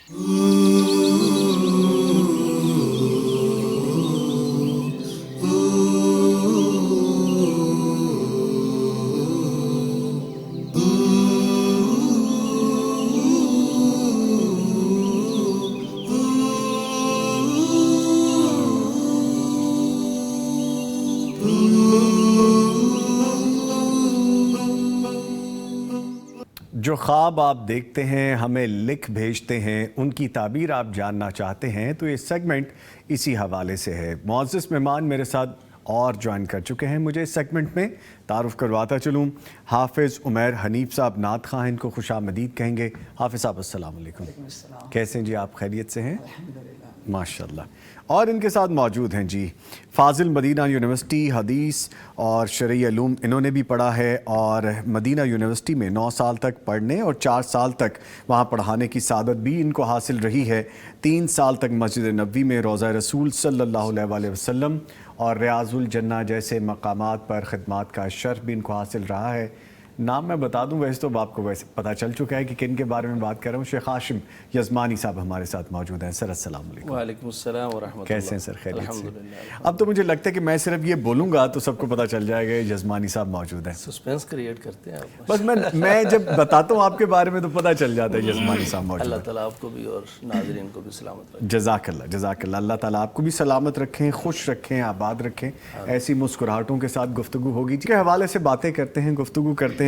جو خواب آپ دیکھتے ہیں ہمیں لکھ بھیجتے ہیں، ان کی تعبیر آپ جاننا چاہتے ہیں تو یہ سیگمنٹ اسی حوالے سے ہے۔ معزز مہمان میرے ساتھ اور جوائن کر چکے ہیں، مجھے اس سیگمنٹ میں تعارف کرواتا چلوں۔ حافظ عمیر حنیف صاحب نعت خواں ان کو خوش آمدید کہیں گے۔ حافظ صاحب السلام علیکم۔ کیسے ہیں جی آپ؟ خیریت سے ہیں؟ ماشاءاللہ۔ اور ان کے ساتھ موجود ہیں جی فاضل، مدینہ یونیورسٹی حدیث اور شرعی علوم انہوں نے بھی پڑھا ہے، اور مدینہ یونیورسٹی میں 9 سال تک پڑھنے اور 4 سال تک وہاں پڑھانے کی سعادت بھی ان کو حاصل رہی ہے۔ 3 سال تک مسجد نبوی میں روضہ رسول صلی اللہ علیہ وآلہ وسلم اور ریاض الجنہ جیسے مقامات پر خدمات کا شرف بھی ان کو حاصل رہا ہے۔ نام میں بتا دوں، ویسے تو آپ کو ویسے پتہ چل چکا ہے کہ کن کے بارے میں بات کر رہا ہوں۔ شیخ ہاشم یزمانی صاحب ہمارے ساتھ موجود ہیں۔ سر السلام علیکم۔ وعلیکم السلام ورحمۃ اللہ۔ کیسے ہیں سر؟ خیریت سے؟ اب تو مجھے لگتا ہے کہ میں صرف یہ بولوں گا تو سب کو پتہ چل جائے گا یزمانی صاحب موجود ہیں۔ سسپینس کریٹ کرتے ہیں آپ۔ بس میں جب بتاتا ہوں آپ کے بارے میں تو پتہ چل جاتا ہے یزمانی صاحب موجود ہیں۔ اللہ تعالیٰ آپ کو بھی اور ناظرین کو بھی سلامت رکھیں۔ جزاک اللہ، جزاک اللہ۔ اللہ تعالیٰ آپ کو بھی سلامت رکھیں، خوش رکھیں، آباد رکھیں، ایسی مسکراہٹوں کے ساتھ گفتگو ہوگی جس کے حوالے سے باتیں کرتے ہیں، گفتگو کرتے ہیں۔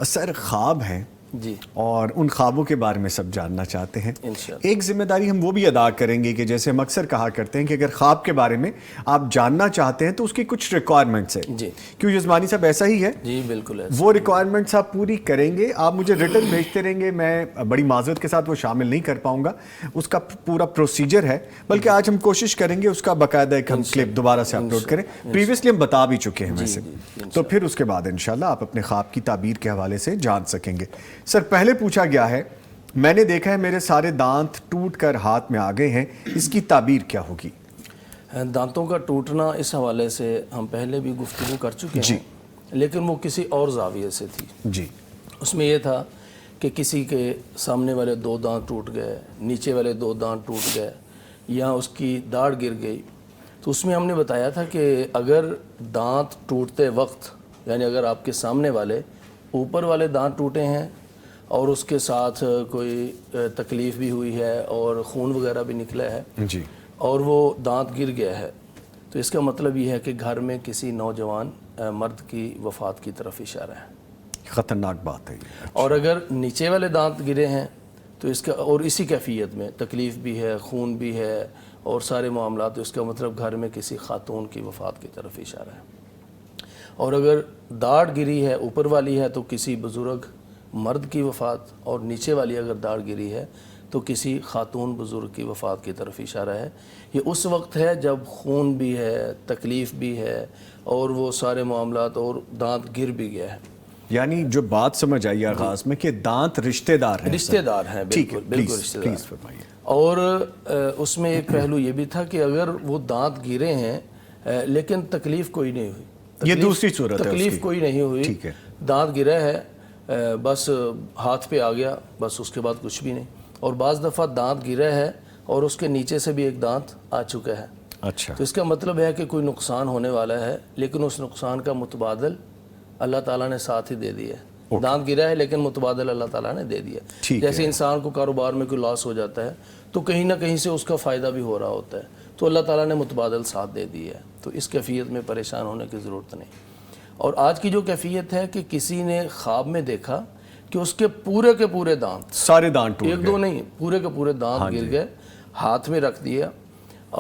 سر خواب ہیں جی، اور ان خوابوں کے بارے میں سب جاننا چاہتے ہیں۔ انشاءاللہ ایک ذمہ داری ہم وہ بھی ادا کریں گے کہ جیسے ہم اکثر کہا کرتے ہیں کہ اگر خواب کے بارے میں آپ جاننا چاہتے ہیں تو اس کی کچھ ریکوائرمنٹس ہیں۔ جی کیوں یزمانی صاحب ایسا ہی ہے؟ جی بالکل ایسا۔ وہ ریکوائرمنٹس آپ پوری کریں گے، آپ مجھے ریٹن بھیجتے رہیں گے، میں بڑی معذرت کے ساتھ وہ شامل نہیں کر پاؤں گا، اس کا پورا پروسیجر ہے، بلکہ آج ہم کوشش کریں گے اس کا باقاعدہ ایک ہم کلپ دوبارہ سے اپلوڈ کریں۔ پریویسلی ہم بتا بھی چکے ہیں ویسے، تو پھر اس کے بعد انشاءاللہ آپ اپنے خواب کی تعبیر کے حوالے سے جان سکیں گے۔ سر پہلے پوچھا گیا ہے، میں نے دیکھا ہے میرے سارے دانت ٹوٹ کر ہاتھ میں آ گئے ہیں، اس کی تعبیر کیا ہوگی؟ دانتوں کا ٹوٹنا اس حوالے سے ہم پہلے بھی گفتگو کر چکے ہیں، لیکن وہ کسی اور زاویے سے تھی۔ جی، اس میں یہ تھا کہ کسی کے سامنے والے 2 دانت ٹوٹ گئے، نیچے والے 2 دانت ٹوٹ گئے، یا اس کی داڑھ گر گئی، تو اس میں ہم نے بتایا تھا کہ اگر دانت ٹوٹتے وقت، یعنی اگر آپ کے سامنے والے اوپر والے دانت ٹوٹے ہیں اور اس کے ساتھ کوئی تکلیف بھی ہوئی ہے اور خون وغیرہ بھی نکلا ہے، جی، اور وہ دانت گر گیا ہے، تو اس کا مطلب یہ ہے کہ گھر میں کسی نوجوان مرد کی وفات کی طرف اشارہ ہے۔ خطرناک بات ہے یہ۔ اور اگر نیچے والے دانت گرے ہیں تو اس کا، اور اسی کیفیت میں تکلیف بھی ہے، خون بھی ہے اور سارے معاملات، تو اس کا مطلب گھر میں کسی خاتون کی وفات کی طرف اشارہ ہے۔ اور اگر داڑھ گری ہے اوپر والی ہے تو کسی بزرگ مرد کی وفات، اور نیچے والی اگر داڑھ گری ہے تو کسی خاتون بزرگ کی وفات کی طرف اشارہ ہے۔ یہ اس وقت ہے جب خون بھی ہے، تکلیف بھی ہے اور وہ سارے معاملات، اور دانت گر بھی گیا ہے۔ یعنی جو بات سمجھ آئی آغاز میں کہ دانت رشتہ دار ہیں، رشتہ دار ہیں، بالکل بالکل رشتہ دار۔ فرمائیے۔ اور اس میں ایک پہلو یہ بھی تھا کہ اگر وہ دانت گرے ہیں لیکن تکلیف کوئی نہیں ہوئی، یہ دوسری صورت ہے، تکلیف کوئی نہیں ہوئی، دانت گرا ہے بس ہاتھ پہ آ گیا، بس اس کے بعد کچھ بھی نہیں۔ اور بعض دفعہ دانت گرا ہے اور اس کے نیچے سے بھی ایک دانت آ چکا ہے، اچھا، تو اس کا مطلب ہے کہ کوئی نقصان ہونے والا ہے، لیکن اس نقصان کا متبادل اللہ تعالیٰ نے ساتھ ہی دے دیا ہے۔ دانت گرا ہے لیکن متبادل اللہ تعالیٰ نے دے دیا۔ جیسے انسان کو کاروبار میں کوئی لاس ہو جاتا ہے تو کہیں نہ کہیں سے اس کا فائدہ بھی ہو رہا ہوتا ہے، تو اللہ تعالیٰ نے متبادل ساتھ دے دیا ہے، تو اس کیفیت میں پریشان ہونے کی ضرورت نہیں۔ اور آج کی جو کیفیت ہے کہ کسی نے خواب میں دیکھا کہ اس کے پورے دانت، سارے دانت ٹوٹ گئے، 1 2 نہیں، پورے دانت گر گئے، ہاتھ میں رکھ دیا۔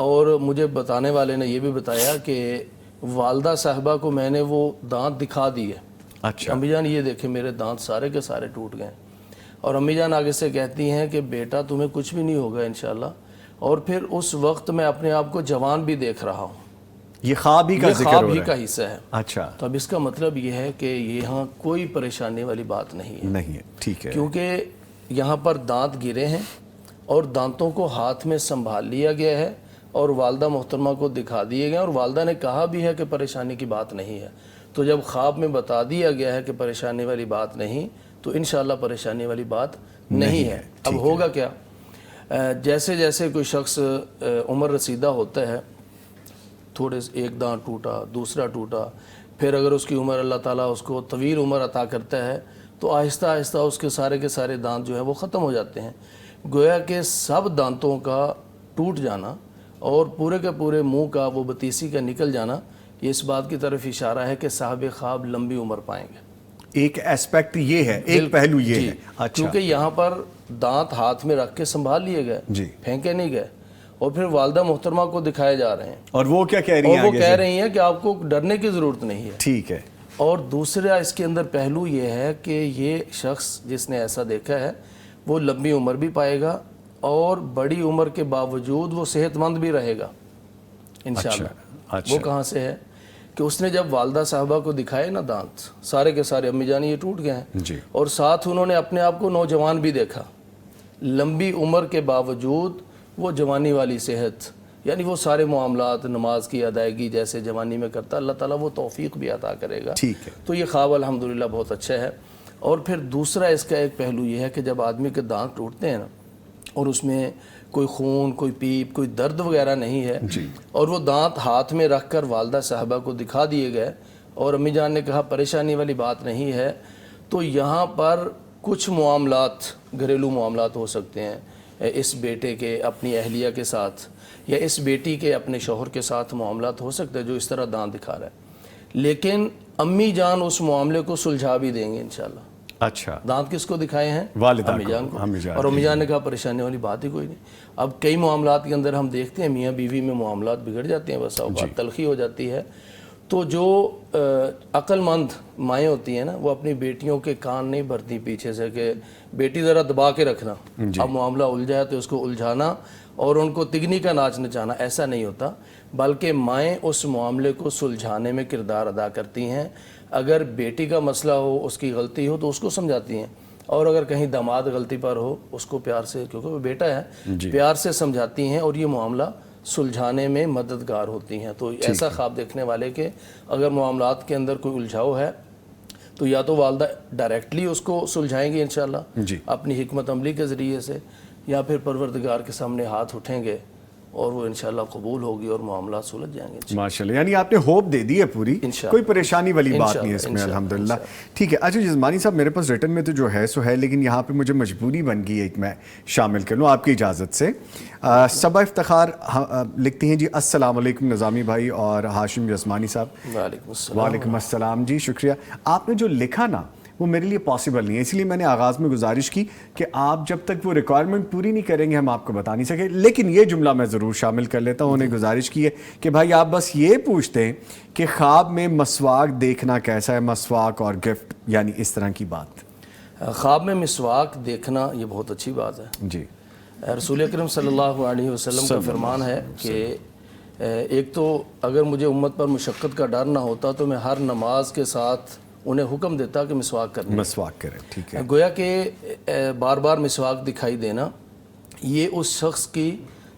اور مجھے بتانے والے نے یہ بھی بتایا کہ والدہ صاحبہ کو میں نے وہ دانت دکھا دیے، اچھا، امی جان یہ دیکھیں میرے دانت سارے کے سارے ٹوٹ گئے، اور امی جان آگے سے کہتی ہیں کہ بیٹا تمہیں کچھ بھی نہیں ہوگا انشاءاللہ۔ اور پھر اس وقت میں اپنے آپ کو جوان بھی دیکھ رہا ہوں۔ یہ خواب ہی کا ذکر ہو رہا ہے، خواب ہی کا حصہ ہے۔ اچھا، تو اب اس کا مطلب یہ ہے کہ یہاں کوئی پریشانی والی بات نہیں ہے، نہیں ہے، ٹھیک ہے، کیونکہ یہاں پر دانت گرے ہیں اور دانتوں کو ہاتھ میں سنبھال لیا گیا ہے اور والدہ محترمہ کو دکھا دیے گئے، اور والدہ نے کہا بھی ہے کہ پریشانی کی بات نہیں ہے۔ تو جب خواب میں بتا دیا گیا ہے کہ پریشانی والی بات نہیں، تو انشاءاللہ پریشانی والی بات نہیں ہے۔ اب ہوگا کیا؟ جیسے جیسے کوئی شخص عمر رسیدہ ہوتا ہے، تھوڑے ایک دانت ٹوٹا، دوسرا ٹوٹا، پھر اگر اس کی عمر اللہ تعالیٰ اس کو طویل عمر عطا کرتا ہے تو آہستہ آہستہ اس کے سارے دانت جو ہے وہ ختم ہو جاتے ہیں۔ گویا کہ سب دانتوں کا ٹوٹ جانا اور پورے کے پورے منہ کا وہ بتیسی کا نکل جانا، یہ اس بات کی طرف اشارہ ہے کہ صاحب خواب لمبی عمر پائیں گے۔ ایک ایسپیکٹ یہ ہے، ایک پہلو یہ ہے۔ اچھا، کیونکہ یہاں پر دانت ہاتھ میں رکھ کے سنبھال لیے گئے، جی، پھینکے نہیں گئے، اور پھر والدہ محترمہ کو دکھائے جا رہے ہیں، اور وہ کیا کہہ رہی ہیں؟ اور وہ کہہ رہی ہیں کہ آپ کو ڈرنے کی ضرورت نہیں ہے۔ ٹھیک ہے۔ اور دوسرا اس کے اندر پہلو یہ ہے کہ یہ شخص جس نے ایسا دیکھا ہے وہ لمبی عمر بھی پائے گا اور بڑی عمر کے باوجود وہ صحت مند بھی رہے گا انشاءاللہ۔ وہ کہاں سے ہے کہ اس نے جب والدہ صاحبہ کو دکھائے نا دانت سارے کے سارے، امی جانی یہ ٹوٹ گئے ہیں، جی، اور ساتھ انہوں نے اپنے آپ کو نوجوان بھی دیکھا، لمبی عمر کے باوجود وہ جوانی والی صحت، یعنی وہ سارے معاملات، نماز کی ادائیگی جیسے جوانی میں کرتا، اللہ تعالیٰ وہ توفیق بھی عطا کرے گا۔ ٹھیک ہے۔ تو یہ خواب الحمدللہ بہت اچھا ہے۔ اور پھر دوسرا اس کا ایک پہلو یہ ہے کہ جب آدمی کے دانت ٹوٹتے ہیں نا اور اس میں کوئی خون، کوئی پیپ، کوئی درد وغیرہ نہیں ہے، اور وہ دانت ہاتھ میں رکھ کر والدہ صاحبہ کو دکھا دیے گئے اور امی جان نے کہا پریشانی والی بات نہیں ہے، تو یہاں پر کچھ معاملات، گھریلو معاملات ہو سکتے ہیں اس بیٹے کے اپنی اہلیہ کے ساتھ، یا اس بیٹی کے اپنے شوہر کے ساتھ معاملات ہو سکتے ہیں جو اس طرح دانت دکھا رہا ہے، لیکن امی جان اس معاملے کو سلجھا بھی دیں گے انشاءاللہ۔ اچھا، دانت کس کو دکھائے ہیں؟ والدہ امی جان کو، امی جان، اور امی جان نے کہا پریشانی والی بات ہی کوئی نہیں۔ اب کئی معاملات کے اندر ہم دیکھتے ہیں میاں بیوی میں معاملات بگڑ جاتے ہیں، بس اوقات تلخی ہو جاتی ہے، تو جو عقل مند مائیں ہوتی ہیں نا وہ اپنی بیٹیوں کے کان نہیں بھرتی پیچھے سے کہ بیٹی ذرا دبا کے رکھنا، اب معاملہ الجھا ہے تو اس کو الجھانا اور ان کو تگنی کا ناچ نچانا، ایسا نہیں ہوتا، بلکہ مائیں اس معاملے کو سلجھانے میں کردار ادا کرتی ہیں۔ اگر بیٹی کا مسئلہ ہو، اس کی غلطی ہو تو اس کو سمجھاتی ہیں، اور اگر کہیں داماد غلطی پر ہو اس کو پیار سے، کیونکہ وہ بیٹا ہے، پیار سے سمجھاتی ہیں اور یہ معاملہ سلجھانے میں مددگار ہوتی ہیں۔ تو ایسا خواب دیکھنے والے کہ اگر معاملات کے اندر کوئی الجھاؤ ہے تو یا تو والدہ ڈائریکٹلی اس کو سلجھائیں گی انشاءاللہ اپنی حکمت عملی کے ذریعے سے، یا پھر پروردگار کے سامنے ہاتھ اٹھیں گے اور وہ انشاءاللہ قبول ہوگی اور معاملات سلجھ جائیں گے ماشاءاللہ۔ یعنی آپ نے ہوپ دے دی ہے پوری، کوئی پریشانی والی بات نہیں ہے اس میں الحمدللہ۔ ٹھیک ہے، اچھا جزمانی صاحب میرے پاس ریٹن میں تو جو ہے سو ہے، لیکن یہاں پہ مجھے مجبوری بن گئی ایک میں شامل کر لوں آپ کی اجازت سے۔ صبا افتخار لکھتی ہیں جی السلام علیکم نظامی بھائی اور ہاشم جزمانی صاحب۔ وعلیکم السلام۔ وعلیکم السلام جی، شکریہ۔ آپ نے جو لکھا نا وہ میرے لیے پاسبل نہیں ہے، اس لیے میں نے آغاز میں گزارش کی کہ آپ جب تک وہ ریکوائرمنٹ پوری نہیں کریں گے ہم آپ کو بتا نہیں سکے، لیکن یہ جملہ میں ضرور شامل کر لیتا ہوں۔ انہیں گزارش کی ہے کہ بھائی آپ بس یہ پوچھتے ہیں کہ خواب میں مسواک دیکھنا کیسا ہے، مسواک اور گفٹ، یعنی اس طرح کی بات۔ خواب میں مسواک دیکھنا یہ بہت اچھی بات ہے جی، رسول اکرم صلی اللہ علیہ وسلم کا فرمان ہے کہ ایک تو اگر مجھے امت پر مشقت کا ڈر نہ ہوتا تو میں ہر نماز کے ساتھ انہیں حکم دیتا کہ مسواک کرنا، مسواک کریں۔ ٹھیک ہے، گویا کہ بار بار مسواک دکھائی دینا یہ اس شخص کی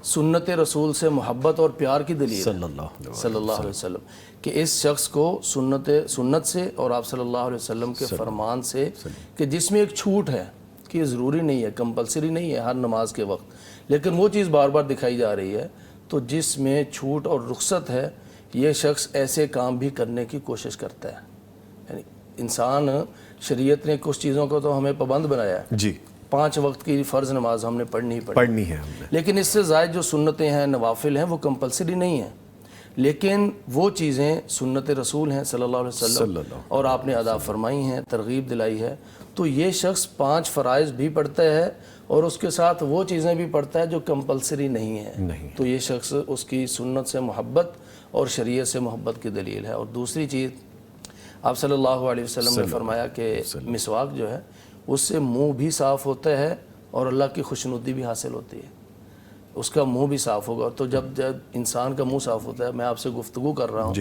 سنت رسول سے محبت اور پیار کی دلیل ہے صلی اللہ علیہ وسلم، کہ اس شخص کو سنت سے اور آپ صلی اللہ علیہ وسلم کے فرمان سے، کہ جس میں ایک چھوٹ ہے کہ یہ ضروری نہیں ہے، کمپلسری نہیں ہے ہر نماز کے وقت، لیکن وہ چیز بار بار دکھائی جا رہی ہے، تو جس میں چھوٹ اور رخصت ہے یہ شخص ایسے کام بھی کرنے کی کوشش کرتا ہے۔ یعنی انسان، شریعت نے کچھ چیزوں کو تو ہمیں پابند بنایا ہے، جی، 5 وقت کی فرض نماز ہم نے پڑھنی ہے ہم نے، لیکن اس سے زائد جو سنتیں ہیں، نوافل ہیں، وہ کمپلسری نہیں ہیں، لیکن وہ چیزیں سنت رسول ہیں صلی اللہ علیہ وسلم اور آپ نے ادا فرمائی ہیں، ترغیب دلائی ہے، تو یہ شخص 5 فرائض بھی پڑھتا ہے اور اس کے ساتھ وہ چیزیں بھی پڑھتا ہے جو کمپلسری نہیں ہیں، تو یہ شخص اس کی سنت سے محبت اور شریعت سے محبت کی دلیل ہے۔ اور دوسری چیز آپ صلی اللہ علیہ وسلم نے فرمایا کہ مسواک جو ہے اس سے منہ بھی صاف ہوتا ہے اور اللہ کی خوشنودی بھی حاصل ہوتی ہے، اس کا منہ بھی صاف ہوگا۔ تو جب انسان کا منہ صاف ہوتا ہے، میں آپ سے گفتگو کر رہا ہوں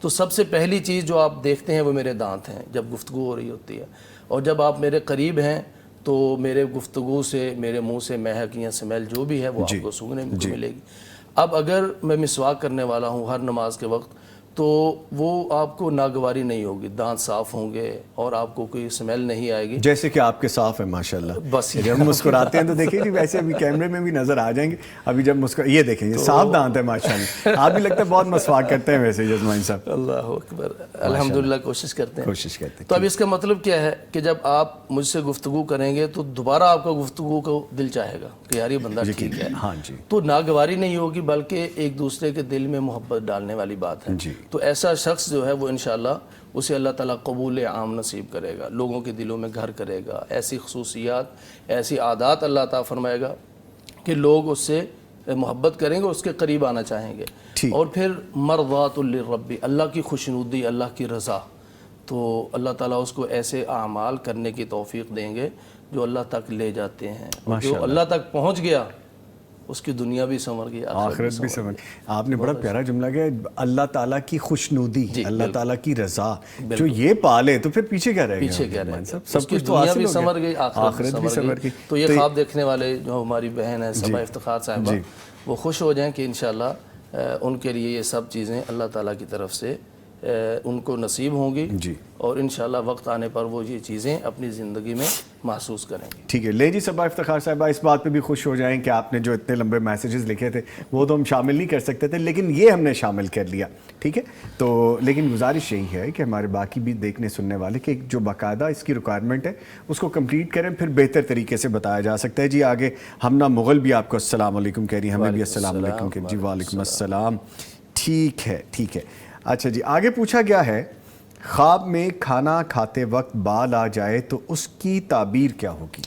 تو سب سے پہلی چیز جو آپ دیکھتے ہیں وہ میرے دانت ہیں جب گفتگو ہو رہی ہوتی ہے، اور جب آپ میرے قریب ہیں تو میرے گفتگو سے، میرے منہ سے مہک یا سمیل جو بھی ہے وہ آپ کو سونگنے کو ملے گی۔ اب اگر میں مسواک کرنے والا ہوں ہر نماز کے وقت تو وہ آپ کو ناگواری نہیں ہوگی، دانت صاف ہوں گے اور آپ کو کوئی اسمیل نہیں آئے گی. جیسے کہ آپ کے صاف ہیں ماشاءاللہ. بس جب مسکراتے ہیں تو دیکھیں جی ویسے ابھی کیمرے میں بھی نظر آ جائیں گے. ابھی جب یہ دیکھیں یہ صاف دانت ہے ماشاءاللہ. آپ بھی لگتا ہے بہت مسواک کرتے ہیں ویسے جزمائن صاحب. اللہ اکبر، الحمدللہ کوشش کرتے ہیں. کوشش کرتے ہیں. تو اب اس کا مطلب کیا ہے کہ جب آپ مجھ سے گفتگو کریں گے تو دوبارہ آپ کا گفتگو کو دل چاہے گا کہ یار یہ بندہ ٹھیک ہے. ہاں جی. تو ناگواری نہیں ہوگی بلکہ ایک دوسرے کے دل میں محبت ڈالنے والی بات ہے. جی. تو ایسا شخص جو ہے وہ انشاءاللہ اسے اللہ تعالیٰ قبول عام نصیب کرے گا، لوگوں کے دلوں میں گھر کرے گا. ایسی خصوصیات، ایسی عادات اللہ تعالیٰ فرمائے گا کہ لوگ اس سے محبت کریں گے، اس کے قریب آنا چاہیں گے. اور پھر مرضات للرب، اللہ کی خوشنودی، اللہ کی رضا. تو اللہ تعالیٰ اس کو ایسے اعمال کرنے کی توفیق دیں گے جو اللہ تک لے جاتے ہیں. اور جو اللہ تک پہنچ گیا اس کی دنیا بھی سنور گئی، آخرت بھی سنور. آپ نے بڑا پیارا جملہ کیا، اللہ تعالیٰ کی خوشنودی، اللہ تعالیٰ کی رضا. جو یہ پالے تو پھر پیچھے کیا رہے گا؟ پیچھے کیا رہے گا؟ سب کچھ تو دنیا بھی سنور گئی، آخرت بھی سنور گئی. تو یہ خواب دیکھنے والے جو ہماری بہن ہے صبا افتخار صاحبہ، وہ خوش ہو جائیں کہ انشاءاللہ ان کے لیے یہ سب چیزیں اللہ تعالیٰ کی طرف سے ان کو نصیب ہوں گی. جی. اور انشاءاللہ وقت آنے پر وہ یہ چیزیں اپنی زندگی میں محسوس کریں گے. ٹھیک ہے. لے جی صبا افتخار صاحبہ، اس بات پہ بھی خوش ہو جائیں کہ آپ نے جو اتنے لمبے میسیجز لکھے تھے وہ تو ہم شامل نہیں کر سکتے تھے، لیکن یہ ہم نے شامل کر لیا. ٹھیک ہے. تو لیکن گزارش یہی ہے کہ ہمارے باقی بھی دیکھنے سننے والے کہ جو باقاعدہ اس کی ریکوائرمنٹ ہے اس کو کمپلیٹ کریں، پھر بہتر طریقے سے بتایا جا سکتا ہے. جی آگے ہمنا مغل بھی آپ کو السلام علیکم کہہ رہی ہیں، ہمیں بھی السلام علیکم کہ جی وعلیکم السلام. ٹھیک ہے ٹھیک ہے. اچھا جی، آگے پوچھا گیا ہے خواب میں کھانا کھاتے وقت بال آ جائے تو اس کی تعبیر کیا ہوگی؟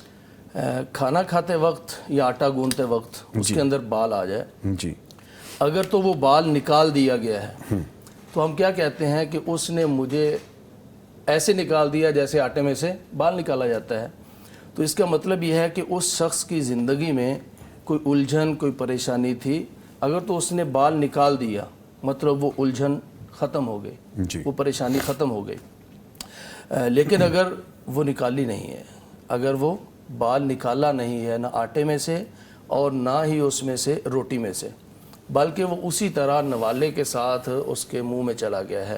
کھانا کھاتے وقت یا آٹا گوندتے وقت اس کے اندر بال آ جائے، جی، اگر تو وہ بال نکال دیا گیا ہے تو ہم کیا کہتے ہیں کہ اس نے مجھے ایسے نکال دیا جیسے آٹے میں سے بال نکالا جاتا ہے. تو اس کا مطلب یہ ہے کہ اس شخص کی زندگی میں کوئی الجھن، کوئی پریشانی تھی. اگر تو اس نے بال نکال دیا مطلب وہ الجھن ختم ہو گئی، وہ پریشانی ختم ہو گئی. لیکن اگر وہ نکالی نہیں ہے، اگر وہ بال نکالا نہیں ہے، نہ آٹے میں سے اور نہ ہی اس میں سے روٹی میں سے، بلکہ وہ اسی طرح نوالے کے ساتھ اس کے منہ میں چلا گیا ہے،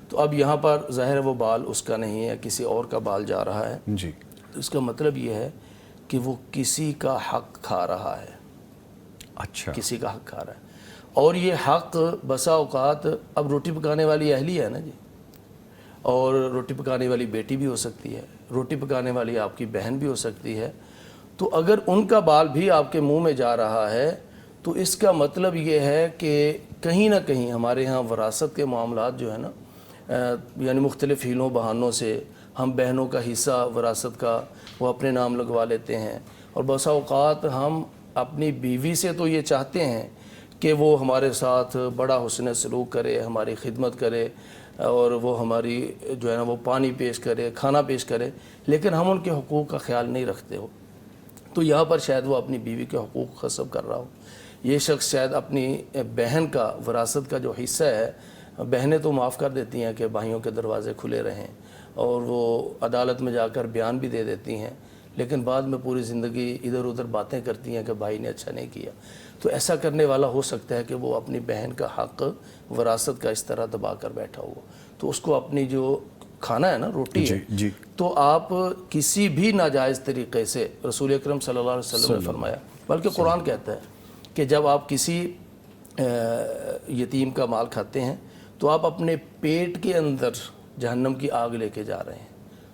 تو اب یہاں پر ظاہر وہ بال اس کا نہیں ہے، کسی اور کا بال جا رہا ہے. جی. تو اس کا مطلب یہ ہے کہ وہ کسی کا حق کھا رہا ہے. اچھا. کسی کا حق کھا رہا ہے. اور یہ حق بسا اوقات اب روٹی پکانے والی اہلی ہے نا جی، اور روٹی پکانے والی بیٹی بھی ہو سکتی ہے، روٹی پکانے والی آپ کی بہن بھی ہو سکتی ہے. تو اگر ان کا بال بھی آپ کے منہ میں جا رہا ہے تو اس کا مطلب یہ ہے کہ کہیں نہ کہیں ہمارے ہاں وراثت کے معاملات جو ہے نا، یعنی مختلف ہیلوں بہانوں سے ہم بہنوں کا حصہ وراثت کا وہ اپنے نام لگوا لیتے ہیں. اور بسا اوقات ہم اپنی بیوی سے تو یہ چاہتے ہیں کہ وہ ہمارے ساتھ بڑا حسن سلوک کرے، ہماری خدمت کرے اور وہ ہماری جو ہے نا وہ پانی پیش کرے، کھانا پیش کرے، لیکن ہم ان کے حقوق کا خیال نہیں رکھتے ہو. تو یہاں پر شاید وہ اپنی بیوی کے حقوق غصب کر رہا ہو. یہ شخص شاید اپنی بہن کا وراثت کا جو حصہ ہے، بہنیں تو معاف کر دیتی ہیں کہ بھائیوں کے دروازے کھلے رہیں اور وہ عدالت میں جا کر بیان بھی دے دیتی ہیں، لیکن بعد میں پوری زندگی ادھر ادھر باتیں کرتی ہیں کہ بھائی نے اچھا نہیں کیا. تو ایسا کرنے والا ہو سکتا ہے کہ وہ اپنی بہن کا حق وراثت کا اس طرح دبا کر بیٹھا ہو، تو اس کو اپنی جو کھانا ہے نا، روٹی ہے، جی. تو آپ کسی بھی ناجائز طریقے سے، رسول اکرم صلی اللہ علیہ وسلم نے فرمایا، بلکہ قرآن کہتا ہے کہ جب آپ کسی یتیم کا مال کھاتے ہیں تو آپ اپنے پیٹ کے اندر جہنم کی آگ لے کے جا رہے ہیں.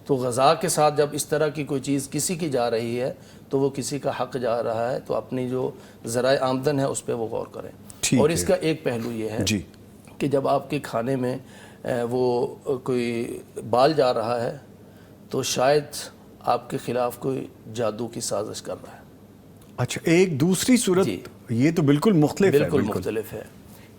تو غذا کے ساتھ جب اس طرح کی کوئی چیز کسی کی جا رہی ہے تو وہ کسی کا حق جا رہا ہے. تو اپنی جو ذرائع آمدن ہے اس پہ وہ غور کریں. اور اس کا ایک پہلو یہ ہے کہ جب آپ کے کھانے میں وہ کوئی بال جا رہا ہے تو شاید آپ کے خلاف کوئی جادو کی سازش کر رہا ہے. اچھا، ایک دوسری صورت یہ تو بالکل مختلف ہے. بالکل مختلف ہے،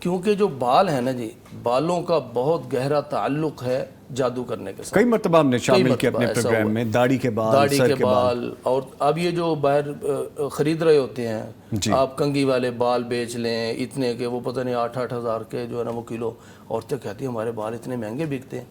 کیونکہ جو بال ہے نا جی، بالوں کا بہت گہرا تعلق ہے جادو کرنے کے ساتھ. کئی مرتبہ ہم نے شامل کیا اپنے پروگرام میں داڑھی کے بال، سر کے بال. اور اب یہ جو باہر خرید رہے ہوتے ہیں، آپ کنگھی والے بال بیچ لیں اتنے کہ وہ پتہ نہیں 8-8 ہزار کے جو ہے نا وہ کلو. عورتیں کہتی ہیں ہمارے بال اتنے مہنگے بکتے ہیں.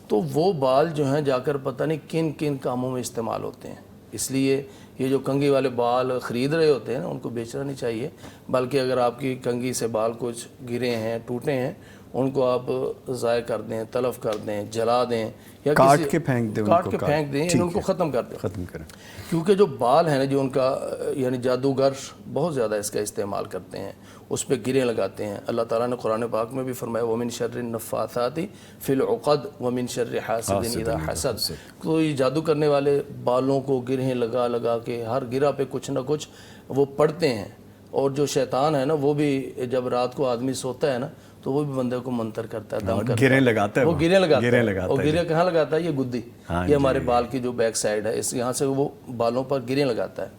تو وہ بال جو ہیں جا کر پتہ نہیں کن کن کاموں میں استعمال ہوتے ہیں. اس لیے یہ جو کنگھی والے بال خرید رہے ہوتے ہیں نا، ان کو بیچنا نہیں چاہیے، بلکہ اگر آپ کی کنگھی سے بال کچھ گرے ہیں، ٹوٹے ہیں، ان کو آپ ضائع کر دیں، تلف کر دیں، جلا دیں یا کاٹ کے پھینک دیں، کاٹ کے پھینک دیں، ان کو ختم کر دیں، ختم کریں. کیونکہ جو بال ہیں نا جو ان کا یعنی جادوگر بہت زیادہ اس کا استعمال کرتے ہیں، اس پہ گریں لگاتے ہیں. اللہ تعالیٰ نے قرآن پاک میں بھی فرمایا وَمِن شَرِّ النَّفَّاثَاتِ فِي الْعُقَدِ وَمِن شَرِّ حَاسِدٍ إِذَا حَسَدَ. تو یہ جادو کرنے والے بالوں کو گرہیں لگا لگا کے ہر گرہ پہ کچھ نہ کچھ وہ پڑھتے ہیں. اور جو شیطان ہے نا وہ بھی جب رات کو آدمی سوتا ہے نا تو وہ بھی بندے کو منتر کرتا ہے، دم کرتا ہے، گریں لگاتا ہے، وہ گریں لگاتا ہے. لگاتا اور گریں کہاں لگاتا ہے؟ یہ گدی، یہ ہمارے بال کی جو بیک سائڈ ہے، اس یہاں سے وہ بالوں پر گریں لگاتا ہے.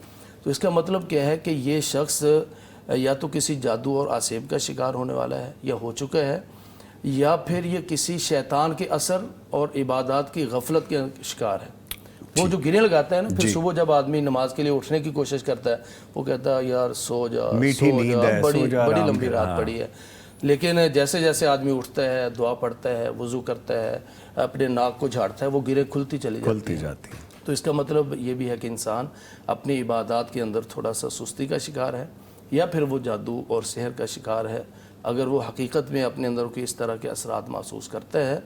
تو اس کا مطلب کیا ہے کہ یہ شخص یا تو کسی جادو اور آسیب کا شکار ہونے والا ہے یا ہو چکا ہے، یا پھر یہ کسی شیطان کے اثر اور عبادات کی غفلت کے شکار ہے. وہ جو گریں لگاتا ہے نا، پھر صبح جب آدمی نماز کے لیے اٹھنے کی کوشش کرتا ہے وہ کہتا ہے یار سو جا، بڑی لمبی رات پڑی ہے. لیکن جیسے جیسے آدمی اٹھتا ہے، دعا پڑھتا ہے، وضو کرتا ہے، اپنے ناک کو جھاڑتا ہے، وہ گریں کھلتی چلی جاتی ہیں. تو اس کا مطلب یہ بھی ہے کہ انسان اپنی عبادات کے اندر تھوڑا سا سستی کا شکار ہے، یا پھر وہ جادو اور سحر کا شکار ہے. اگر وہ حقیقت میں اپنے اندر کوئی اس طرح کے اثرات محسوس کرتا ہے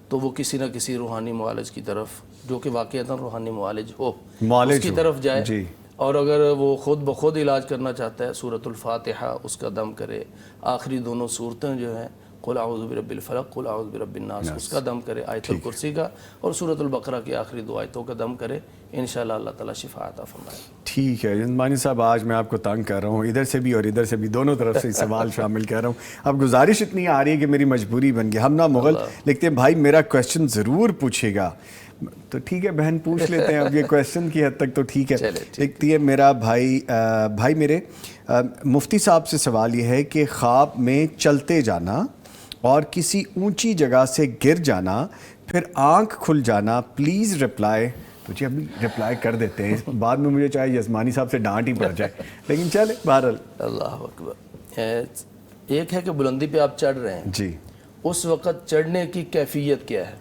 تو وہ کسی نہ کسی روحانی معالج کی طرف، جو کہ واقعتاً روحانی معالج ہو، اس کی طرف جائے. اور اگر وہ خود بخود علاج کرنا چاہتا ہے، سورۃ الفاتحہ اس کا دم کرے، آخری دونوں صورتیں جو ہیں قل اعوذ برب الفلق قل اعوذ برب الناس اس کا دم کرے، آیت الکرسی کا اور سورۃ البقرہ کی آخری دو آیتوں کا دم کرے، انشاءاللہ اللہ تعالیٰ شفا عطا فرمائے. ٹھیک ہے عثمانی صاحب، آج میں آپ کو تنگ کر رہا ہوں، ادھر سے بھی اور ادھر سے بھی، دونوں طرف سے سوال شامل کر رہا ہوں. اب گزارش اتنی آ رہی ہے کہ میری مجبوری بن گئی. ہم نہ مغل لکھتے ہیں بھائی میرا کویسچن ضرور پوچھے گا. تو ٹھیک ہے بہن پوچھ لیتے ہیں. اب یہ کویسچن کی حد تک تو ٹھیک ہے. لکھتی ہے میرا بھائی میرے مفتی صاحب سے سوال یہ ہے کہ خواب میں چلتے جانا اور کسی اونچی جگہ سے گر جانا پھر آنکھ کھل جانا، پلیز رپلائی. تو جی ابھی رپلائی کر دیتے ہیں، بعد میں مجھے چاہے یزمانی صاحب سے ڈانٹ ہی پڑ جائے، لیکن چلے بہرحال. اللہ اکبر. ایک ہے کہ بلندی پہ آپ چڑھ رہے ہیں جی، اس وقت چڑھنے کی کیفیت کیا ہے؟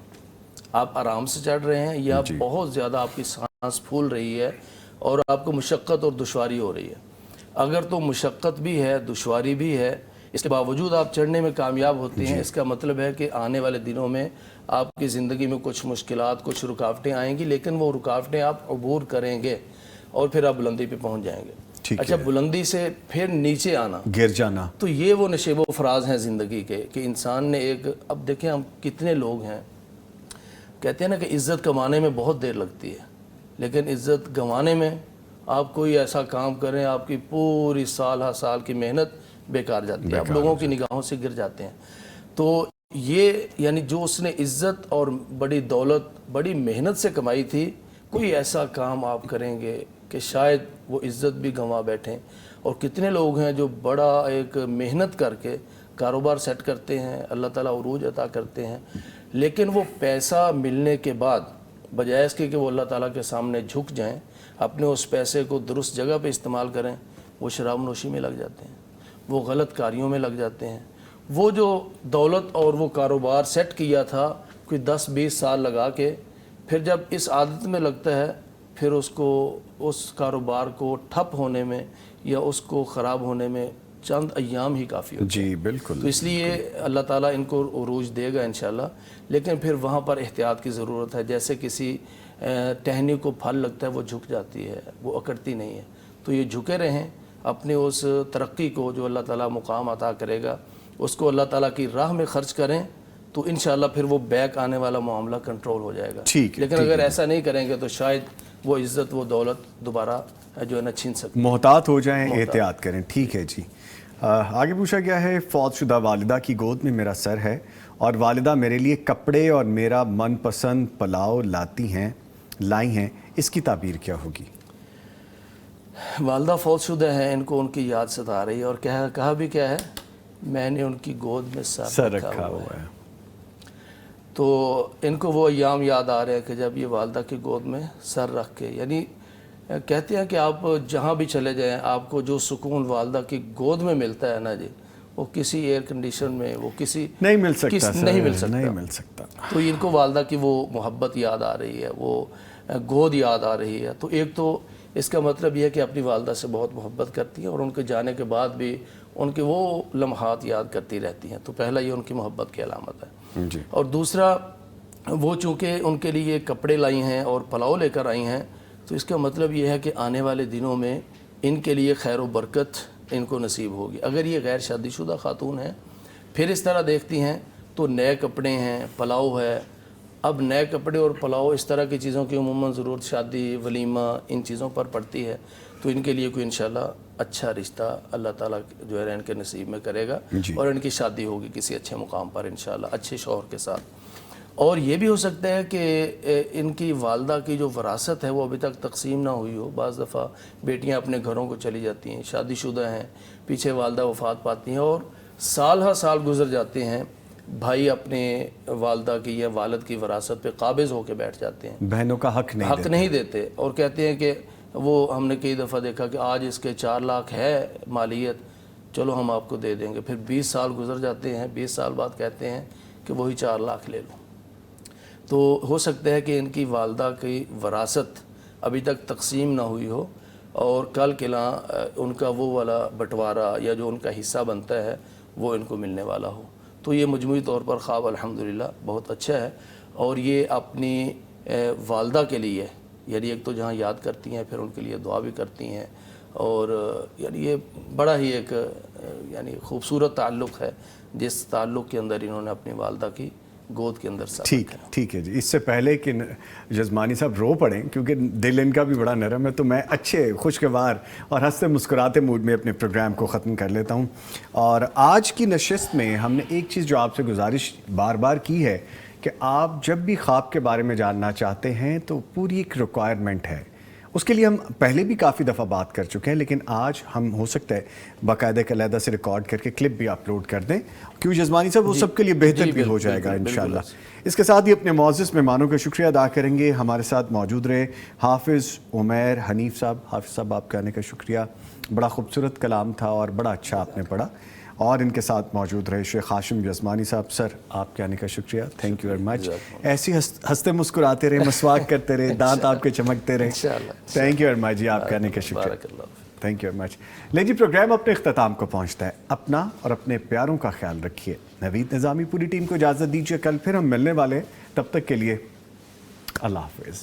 آپ آرام سے چڑھ رہے ہیں یا بہت زیادہ آپ کی سانس پھول رہی ہے اور آپ کو مشقت اور دشواری ہو رہی ہے؟ اگر تو مشقت بھی ہے، دشواری بھی ہے، اس کے باوجود آپ چڑھنے میں کامیاب ہوتے ہیں، اس کا مطلب ہے کہ آنے والے دنوں میں آپ کی زندگی میں کچھ مشکلات، کچھ رکاوٹیں آئیں گی، لیکن وہ رکاوٹیں آپ عبور کریں گے اور پھر آپ بلندی پہ پہنچ جائیں گے. اچھا، بلندی سے پھر نیچے آنا، گر جانا، تو یہ وہ نشیب و فراز ہیں زندگی کے کہ انسان نے ایک، اب دیکھیں ہم کتنے لوگ ہیں کہتے ہیں نا کہ عزت کمانے میں بہت دیر لگتی ہے، لیکن عزت گنوانے میں آپ کوئی ایسا کام کریں آپ کی پوری سال کی محنت بیکار جاتی ہے، آپ لوگوں کی نگاہوں سے گر جاتے ہیں. تو یہ یعنی جو اس نے عزت اور بڑی دولت بڑی محنت سے کمائی تھی، کوئی ایسا کام آپ کریں گے کہ شاید وہ عزت بھی گنوا بیٹھیں. اور کتنے لوگ ہیں جو بڑا ایک محنت کر کے کاروبار سیٹ کرتے ہیں، اللہ تعالیٰ عروج عطا کرتے ہیں، لیکن وہ پیسہ ملنے کے بعد بجائے اس کے کہ وہ اللہ تعالیٰ کے سامنے جھک جائیں، اپنے اس پیسے کو درست جگہ پہ استعمال کریں، وہ شراب نوشی میں لگ جاتے ہیں، وہ غلط کاریوں میں لگ جاتے ہیں. وہ جو دولت اور وہ کاروبار سیٹ کیا تھا کوئی 10-20 سال لگا کے، پھر جب اس عادت میں لگتا ہے پھر اس کو اس کاروبار کو ٹھپ ہونے میں یا اس کو خراب ہونے میں چند ایام ہی کافی ہوتے ہیں. جی بالکل. تو اس لیے اللہ تعالیٰ ان کو عروج دے گا انشاءاللہ، لیکن پھر وہاں پر احتیاط کی ضرورت ہے. جیسے کسی ٹہنی کو پھل لگتا ہے، وہ جھک جاتی ہے، وہ اکڑتی نہیں ہے. تو یہ جھکے رہیں اپنی اس ترقی کو جو اللہ تعالیٰ مقام عطا کرے گا، اس کو اللہ تعالیٰ کی راہ میں خرچ کریں تو انشاءاللہ پھر وہ بیک آنے والا معاملہ کنٹرول ہو جائے گا. لیکن اگر ایسا نہیں کریں گے تو شاید وہ عزت، وہ دولت دوبارہ جو ہے نا چھین سکتے. محتاط ہو جائیں، احتیاط کریں. ٹھیک ہے جی. آگے پوچھا گیا ہے فوت شدہ والدہ کی گود میں میرا سر ہے اور والدہ میرے لیے کپڑے اور میرا من پسند پلاؤ لائی ہیں، اس کی تعبیر کیا ہوگی؟ والدہ فوت شدہ ہیں، ان کو ان کی یاد ستا رہی ہے اور کہا بھی کیا ہے، میں نے ان کی گود میں سر رکھا ہوا ہے. تو ان کو وہ ایام یاد آ رہے ہیں کہ جب یہ والدہ کی گود میں سر رکھ کے، یعنی کہتے ہیں کہ آپ جہاں بھی چلے جائیں آپ کو جو سکون والدہ کی گود میں ملتا ہے نا جی، وہ کسی ایئر کنڈیشن میں وہ کسی نہیں مل سکتا. تو ان کو والدہ کی وہ محبت یاد آ رہی ہے، وہ گود یاد آ رہی ہے. تو ایک تو اس کا مطلب یہ ہے کہ اپنی والدہ سے بہت محبت کرتی ہیں اور ان کے جانے کے بعد بھی ان کے وہ لمحات یاد کرتی رہتی ہیں. تو پہلا یہ ان کی محبت کی علامت ہے. جی. اور دوسرا وہ چونکہ ان کے لیے کپڑے لائی ہیں اور پلاؤ لے کر آئی ہیں تو اس کا مطلب یہ ہے کہ آنے والے دنوں میں ان کے لیے خیر و برکت ان کو نصیب ہوگی. اگر یہ غیر شادی شدہ خاتون ہیں پھر اس طرح دیکھتی ہیں تو نئے کپڑے ہیں، پلاؤ ہے. اب نئے کپڑے اور پلاؤ اس طرح کی چیزوں کی عموماً ضرورت شادی ولیمہ ان چیزوں پر پڑتی ہے تو ان کے لیے کوئی انشاءاللہ اچھا رشتہ اللہ تعالیٰ جو ہے ان کے نصیب میں کرے گا اور ان کی شادی ہوگی کسی اچھے مقام پر انشاءاللہ اچھے شوہر کے ساتھ. اور یہ بھی ہو سکتا ہے کہ ان کی والدہ کی جو وراثت ہے وہ ابھی تک تقسیم نہ ہوئی ہو. بعض دفعہ بیٹیاں اپنے گھروں کو چلی جاتی ہیں، شادی شدہ ہیں، پیچھے والدہ وفات پاتی ہیں اور سال ہر سال گزر جاتے ہیں، بھائی اپنے والدہ کی یا والد کی وراثت پہ قابض ہو کے بیٹھ جاتے ہیں، بہنوں کا حق نہیں دیتے اور کہتے ہیں کہ وہ ہم نے کئی دفعہ دیکھا کہ آج اس کے 4 لاکھ ہے مالیت، چلو ہم آپ کو دے دیں گے. پھر 20 سال گزر جاتے ہیں، 20 سال بعد کہتے ہیں کہ وہی 4 لاکھ لے لو. تو ہو سکتا ہے کہ ان کی والدہ کی وراثت ابھی تک تقسیم نہ ہوئی ہو اور کل کلاں ان کا وہ والا بٹوارہ یا جو ان کا حصہ بنتا ہے وہ ان کو ملنے والا ہو. تو یہ مجموعی طور پر خواب الحمدللہ بہت اچھا ہے. اور یہ اپنی والدہ کے لیے یعنی ایک تو جہاں یاد کرتی ہیں پھر ان کے لیے دعا بھی کرتی ہیں اور یعنی یہ بڑا ہی ایک یعنی خوبصورت تعلق ہے جس تعلق کے اندر انہوں نے اپنی والدہ کی گود کے اندر ٹھیک ہے جی. اس سے پہلے کہ جزمانی صاحب رو پڑیں کیونکہ دل ان کا بھی بڑا نرم ہے تو میں اچھے خوشگوار اور ہنستے مسکراتے موڈ میں اپنے پروگرام کو ختم کر لیتا ہوں. اور آج کی نشست میں ہم نے ایک چیز جو آپ سے گزارش بار بار کی ہے کہ آپ جب بھی خواب کے بارے میں جاننا چاہتے ہیں تو پوری ایک ریکوائرمنٹ ہے. اس کے لیے ہم پہلے بھی کافی دفعہ بات کر چکے ہیں لیکن آج ہم ہو سکتا ہے باقاعدہ علیحدہ سے ریکارڈ کر کے کلپ بھی اپلوڈ کر دیں کیوں جزمانی صاحب وہ سب کے لیے بہتر بھی ہو جائے گا انشاءاللہ. اس کے ساتھ ہی اپنے معزز مہمانوں کا شکریہ ادا کریں گے. ہمارے ساتھ موجود رہے حافظ عمیر حنیف صاحب. حافظ صاحب آپ کا آنے کا شکریہ، بڑا خوبصورت کلام تھا اور بڑا اچھا آپ نے پڑھا. اور ان کے ساتھ موجود رہے شیخ ہاشم جزمانی صاحب. سر آپ کے آنے کا شکریہ، تھینک یو ویری مچ. ایسی ہنستے مسکراتے رہے، مسواک کرتے رہے، دانت آپ کے چمکتے رہے. تھینک یو ویری مچ جی، آپ کے آنے کا شکریہ، تھینک یو ویری مچ. لے جی پروگرام اپنے اختتام کو پہنچتا ہے. اپنا اور اپنے پیاروں کا خیال رکھیے. نوید نظامی پوری ٹیم کو اجازت دیجیے، کل پھر ہم ملنے والے، تب تک کے لیے اللہ حافظ.